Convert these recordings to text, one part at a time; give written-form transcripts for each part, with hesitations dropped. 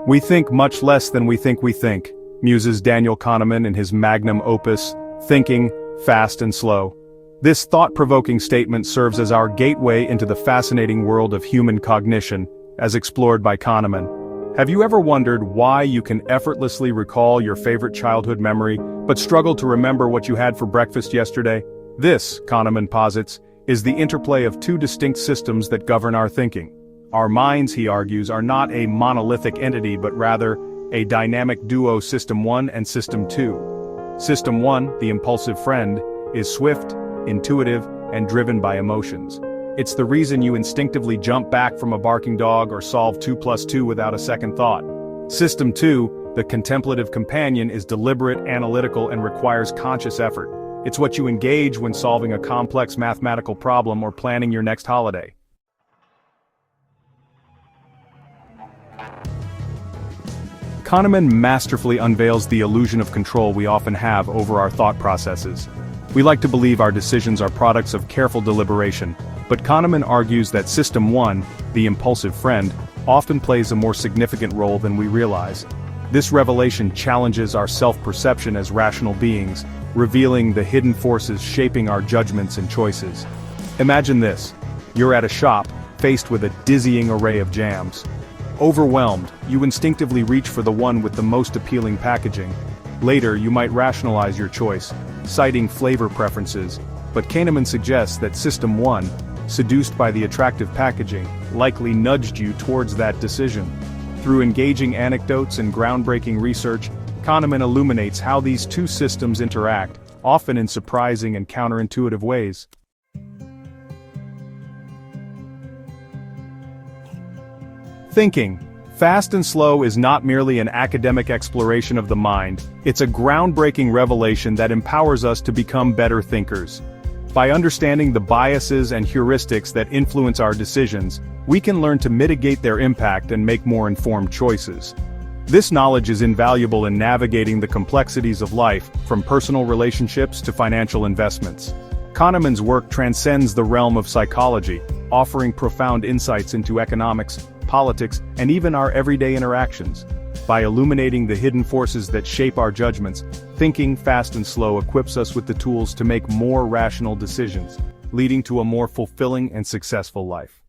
We think much less than we think, muses Daniel Kahneman in his magnum opus, Thinking, Fast and Slow. This thought-provoking statement serves as our gateway into the fascinating world of human cognition, as explored by Kahneman. Have you ever wondered why you can effortlessly recall your favorite childhood memory, but struggle to remember what you had for breakfast yesterday? This, Kahneman posits, is the interplay of two distinct systems that govern our thinking. Our minds, he argues, are not a monolithic entity but rather a dynamic duo, System 1 and System 2. System 1, the impulsive friend, is swift, intuitive, and driven by emotions. It's the reason you instinctively jump back from a barking dog or solve 2 plus 2 without a second thought. System 2, the contemplative companion, is deliberate, analytical, and requires conscious effort. It's what you engage when solving a complex mathematical problem or planning your next holiday. Kahneman masterfully unveils the illusion of control we often have over our thought processes. We like to believe our decisions are products of careful deliberation, but Kahneman argues that System 1, the impulsive friend, often plays a more significant role than we realize. This revelation challenges our self-perception as rational beings, revealing the hidden forces shaping our judgments and choices. Imagine this: you're at a shop, faced with a dizzying array of jams. Overwhelmed, you instinctively reach for the one with the most appealing packaging. Later, you might rationalize your choice, citing flavor preferences, but Kahneman suggests that System 1, seduced by the attractive packaging, likely nudged you towards that decision. Through engaging anecdotes and groundbreaking research, Kahneman illuminates how these two systems interact, often in surprising and counterintuitive ways. Thinking, Fast and Slow is not merely an academic exploration of the mind, it's a groundbreaking revelation that empowers us to become better thinkers. By understanding the biases and heuristics that influence our decisions, we can learn to mitigate their impact and make more informed choices. This knowledge is invaluable in navigating the complexities of life, from personal relationships to financial investments. Kahneman's work transcends the realm of psychology, offering profound insights into economics, politics, and even our everyday interactions. By illuminating the hidden forces that shape our judgments, Thinking, Fast and Slow equips us with the tools to make more rational decisions, leading to a more fulfilling and successful life.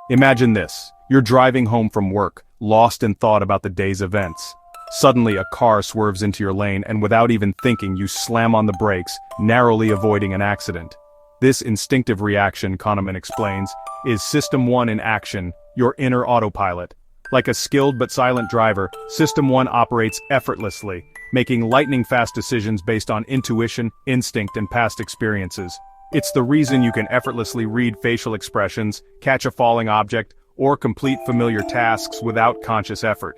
Imagine this: you're driving home from work, lost in thought about the day's events. Suddenly a car swerves into your lane and without even thinking you slam on the brakes, narrowly avoiding an accident. This instinctive reaction, Kahneman explains, is System 1 in action, your inner autopilot. Like a skilled but silent driver, System 1 operates effortlessly, making lightning-fast decisions based on intuition, instinct, and past experiences. It's the reason you can effortlessly read facial expressions, catch a falling object, or complete familiar tasks without conscious effort.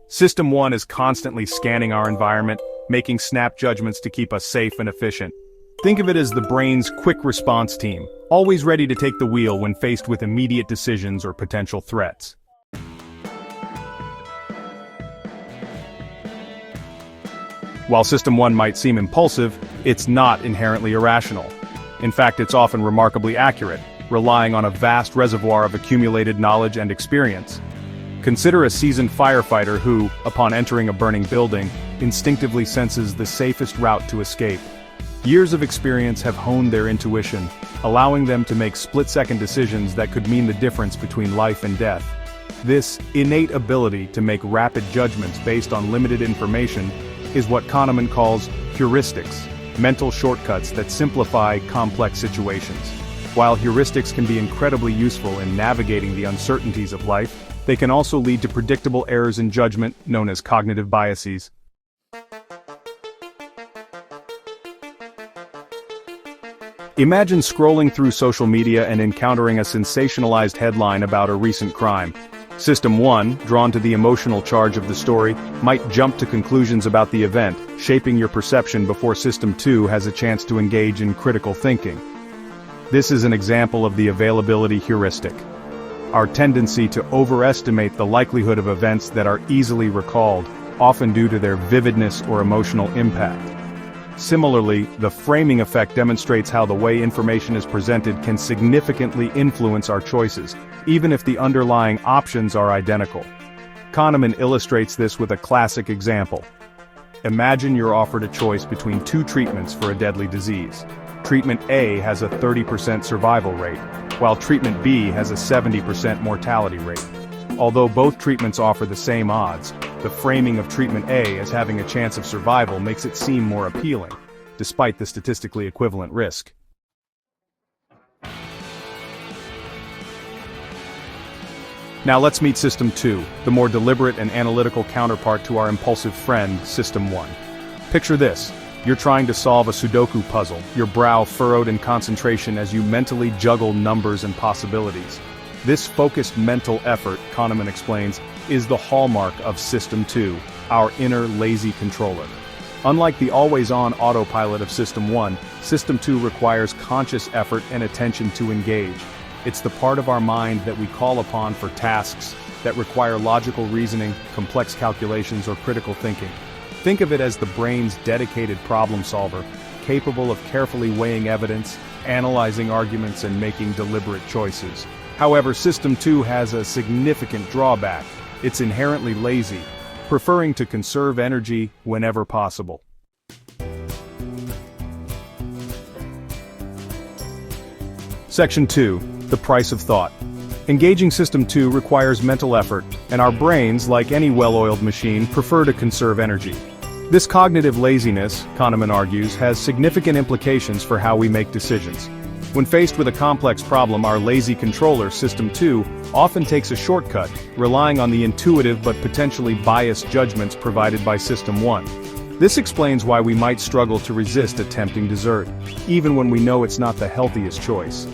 System 1 is constantly scanning our environment, making snap judgments to keep us safe and efficient. Think of it as the brain's quick response team, always ready to take the wheel when faced with immediate decisions or potential threats. While System 1 might seem impulsive, it's not inherently irrational. In fact, it's often remarkably accurate, relying on a vast reservoir of accumulated knowledge and experience. Consider a seasoned firefighter who, upon entering a burning building, instinctively senses the safest route to escape. Years of experience have honed their intuition, allowing them to make split-second decisions that could mean the difference between life and death. This innate ability to make rapid judgments based on limited information is what Kahneman calls heuristics, mental shortcuts that simplify complex situations. While heuristics can be incredibly useful in navigating the uncertainties of life, they can also lead to predictable errors in judgment, known as cognitive biases. Imagine scrolling through social media and encountering a sensationalized headline about a recent crime. System 1, drawn to the emotional charge of the story, might jump to conclusions about the event, shaping your perception before System 2 has a chance to engage in critical thinking. This is an example of the availability heuristic, our tendency to overestimate the likelihood of events that are easily recalled, often due to their vividness or emotional impact. Similarly, the framing effect demonstrates how the way information is presented can significantly influence our choices, even if the underlying options are identical. Kahneman illustrates this with a classic example. Imagine you're offered a choice between two treatments for a deadly disease. Treatment A has a 30% survival rate, while treatment B has a 70% mortality rate. Although both treatments offer the same odds, the framing of treatment A as having a chance of survival makes it seem more appealing, despite the statistically equivalent risk. Now let's meet System 2, the more deliberate and analytical counterpart to our impulsive friend, System 1. Picture this. You're trying to solve a Sudoku puzzle, your brow furrowed in concentration as you mentally juggle numbers and possibilities. This focused mental effort, Kahneman explains, is the hallmark of System 2, our inner lazy controller. Unlike the always-on autopilot of System 1, System 2 requires conscious effort and attention to engage. It's the part of our mind that we call upon for tasks that require logical reasoning, complex calculations, or critical thinking. Think of it as the brain's dedicated problem solver, capable of carefully weighing evidence, analyzing arguments, and making deliberate choices. However, System 2 has a significant drawback. It's inherently lazy, preferring to conserve energy whenever possible. Section 2. The price of thought. Engaging System 2 requires mental effort, and our brains, like any well-oiled machine, prefer to conserve energy. This cognitive laziness, Kahneman argues, has significant implications for how we make decisions. When faced with a complex problem, our lazy controller, System 2, often takes a shortcut, relying on the intuitive but potentially biased judgments provided by System 1. This explains why we might struggle to resist a tempting dessert, even when we know it's not the healthiest choice.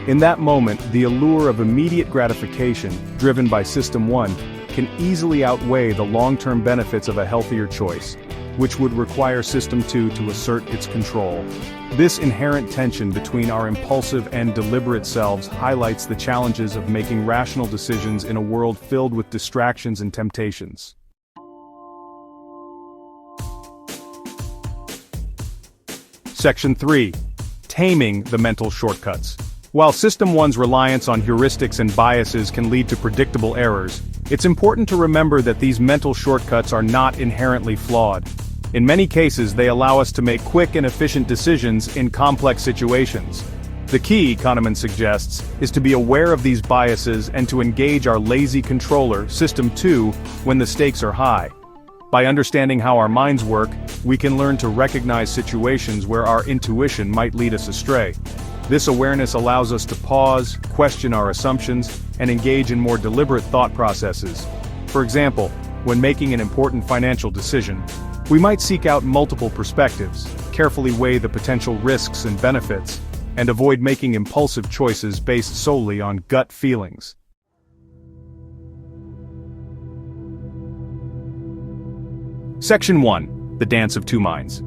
In that moment, the allure of immediate gratification, driven by System 1, can easily outweigh the long-term benefits of a healthier choice, which would require System 2 to assert its control. This inherent tension between our impulsive and deliberate selves highlights the challenges of making rational decisions in a world filled with distractions and temptations. Section 3. Taming the mental shortcuts. While System 1's reliance on heuristics and biases can lead to predictable errors, it's important to remember that these mental shortcuts are not inherently flawed. In many cases, they allow us to make quick and efficient decisions in complex situations. The key, Kahneman suggests, is to be aware of these biases and to engage our lazy controller, System 2, when the stakes are high. By understanding how our minds work, we can learn to recognize situations where our intuition might lead us astray. This awareness allows us to pause, question our assumptions, and engage in more deliberate thought processes. For example, when making an important financial decision, we might seek out multiple perspectives, carefully weigh the potential risks and benefits, and avoid making impulsive choices based solely on gut feelings. Section 1. The Dance of Two Minds.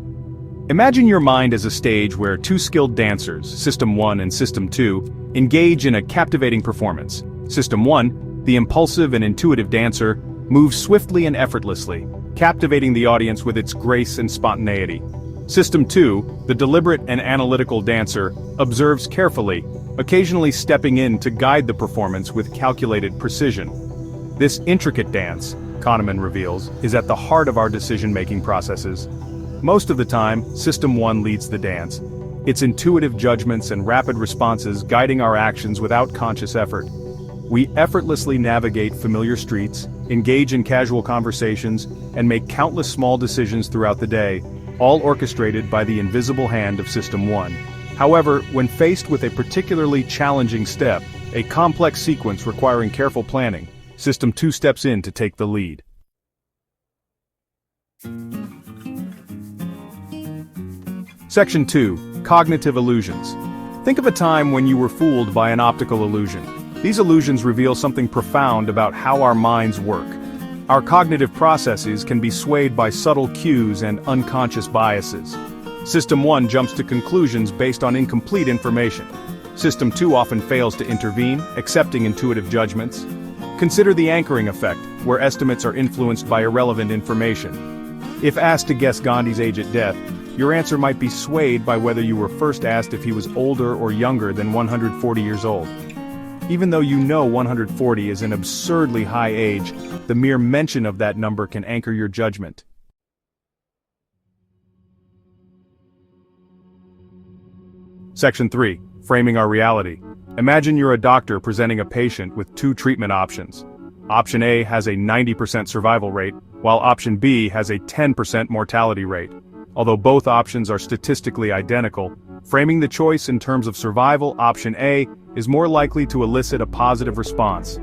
Imagine your mind as a stage where two skilled dancers, System 1 and System 2, engage in a captivating performance. System 1, the impulsive and intuitive dancer, moves swiftly and effortlessly, captivating the audience with its grace and spontaneity. System 2, the deliberate and analytical dancer, observes carefully, occasionally stepping in to guide the performance with calculated precision. This intricate dance, Kahneman reveals, is at the heart of our decision-making processes. Most of the time, System 1 leads the dance, its intuitive judgments and rapid responses guiding our actions without conscious effort. We effortlessly navigate familiar streets, engage in casual conversations, and make countless small decisions throughout the day, all orchestrated by the invisible hand of System 1. However, when faced with a particularly challenging step, a complex sequence requiring careful planning, System 2 steps in to take the lead. Section 2. Cognitive Illusions. Think of a time when you were fooled by an optical illusion. These illusions reveal something profound about how our minds work. Our cognitive processes can be swayed by subtle cues and unconscious biases. System 1 jumps to conclusions based on incomplete information. System 2 often fails to intervene, accepting intuitive judgments. Consider the anchoring effect, where estimates are influenced by irrelevant information. If asked to guess Gandhi's age at death, your answer might be swayed by whether you were first asked if he was older or younger than 140 years old. Even though you know 140 is an absurdly high age, the mere mention of that number can anchor your judgment. Section 3. Framing our reality. Imagine you're a doctor presenting a patient with two treatment options. Option A has a 90% survival rate, while option B has a 10% mortality rate. Although both options are statistically identical, framing the choice in terms of survival, option A is more likely to elicit a positive response.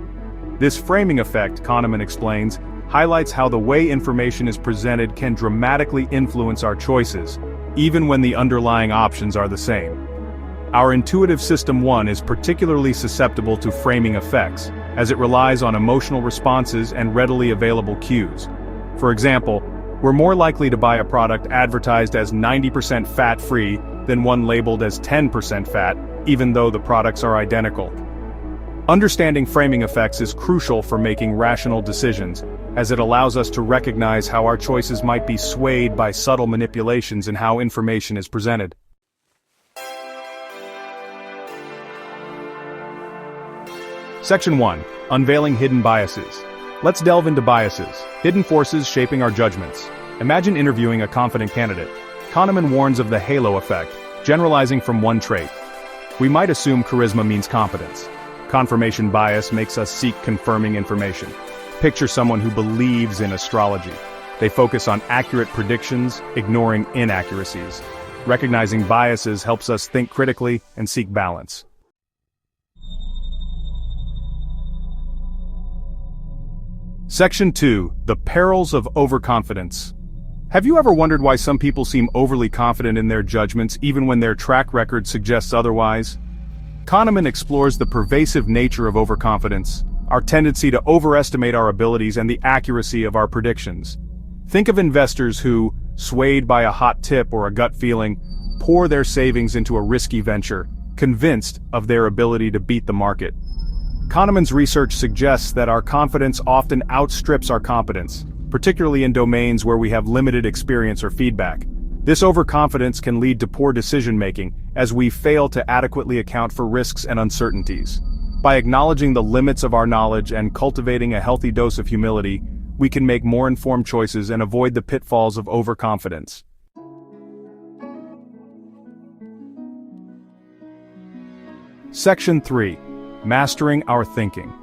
This framing effect, Kahneman explains, highlights how the way information is presented can dramatically influence our choices, even when the underlying options are the same. Our intuitive System 1 is particularly susceptible to framing effects, as it relies on emotional responses and readily available cues. For example, we're more likely to buy a product advertised as 90% fat-free than one labeled as 10% fat, even though the products are identical. Understanding framing effects is crucial for making rational decisions, as it allows us to recognize how our choices might be swayed by subtle manipulations in how information is presented. Section 1. Unveiling hidden biases. Let's delve into biases, hidden forces shaping our judgments. Imagine interviewing a confident candidate. Kahneman warns of the halo effect, generalizing from one trait. We might assume charisma means competence. Confirmation bias makes us seek confirming information. Picture someone who believes in astrology. They focus on accurate predictions, ignoring inaccuracies. Recognizing biases helps us think critically and seek balance. Section 2. The Perils of Overconfidence. Have you ever wondered why some people seem overly confident in their judgments even when their track record suggests otherwise? Kahneman explores the pervasive nature of overconfidence, our tendency to overestimate our abilities and the accuracy of our predictions. Think of investors who, swayed by a hot tip or a gut feeling, pour their savings into a risky venture, convinced of their ability to beat the market. Kahneman's research suggests that our confidence often outstrips our competence, particularly in domains where we have limited experience or feedback. This overconfidence can lead to poor decision-making, as we fail to adequately account for risks and uncertainties. By acknowledging the limits of our knowledge and cultivating a healthy dose of humility, we can make more informed choices and avoid the pitfalls of overconfidence. Section 3. Mastering our thinking.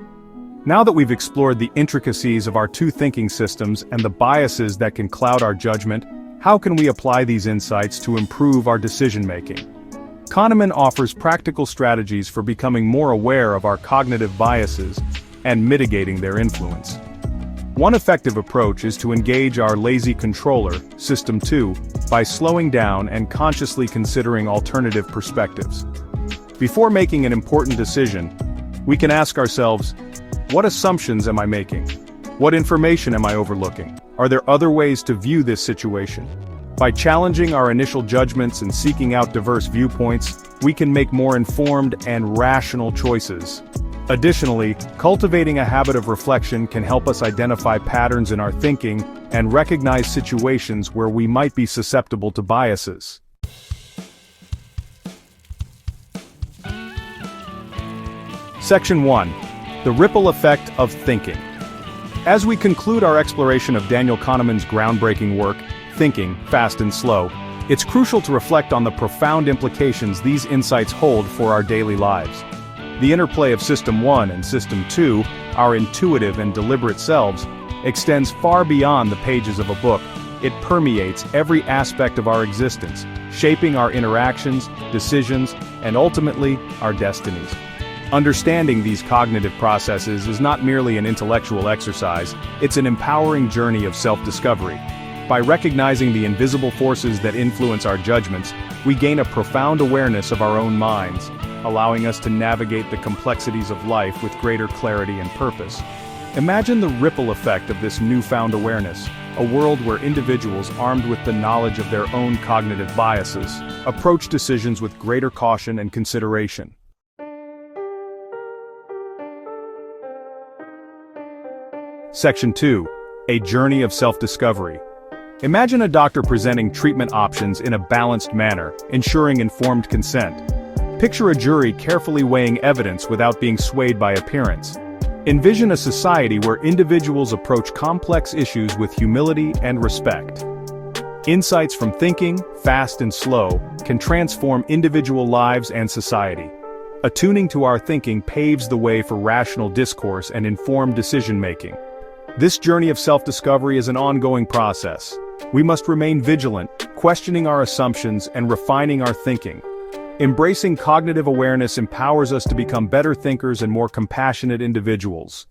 Now that we've explored the intricacies of our two thinking systems and the biases that can cloud our judgment, how can we apply these insights to improve our decision-making? Kahneman offers practical strategies for becoming more aware of our cognitive biases and mitigating their influence. One effective approach is to engage our lazy controller, System 2, by slowing down and consciously considering alternative perspectives. Before making an important decision, we can ask ourselves, what assumptions am I making? What information am I overlooking? Are there other ways to view this situation? By challenging our initial judgments and seeking out diverse viewpoints, we can make more informed and rational choices. Additionally, cultivating a habit of reflection can help us identify patterns in our thinking and recognize situations where we might be susceptible to biases. Section 1. The Ripple Effect of Thinking. As we conclude our exploration of Daniel Kahneman's groundbreaking work, Thinking, Fast and Slow, it's crucial to reflect on the profound implications these insights hold for our daily lives. The interplay of System 1 and System 2, our intuitive and deliberate selves, extends far beyond the pages of a book. It permeates every aspect of our existence, shaping our interactions, decisions, and ultimately, our destinies. Understanding these cognitive processes is not merely an intellectual exercise, it's an empowering journey of self-discovery. By recognizing the invisible forces that influence our judgments, we gain a profound awareness of our own minds, allowing us to navigate the complexities of life with greater clarity and purpose. Imagine the ripple effect of this newfound awareness, a world where individuals armed with the knowledge of their own cognitive biases approach decisions with greater caution and consideration. Section 2. A Journey of Self-Discovery. Imagine a doctor presenting treatment options in a balanced manner, ensuring informed consent. Picture a jury carefully weighing evidence without being swayed by appearance. Envision a society where individuals approach complex issues with humility and respect. Insights from thinking, fast and slow, can transform individual lives and society. Attuning to our thinking paves the way for rational discourse and informed decision-making. This journey of self-discovery is an ongoing process. We must remain vigilant, questioning our assumptions and refining our thinking. Embracing cognitive awareness empowers us to become better thinkers and more compassionate individuals.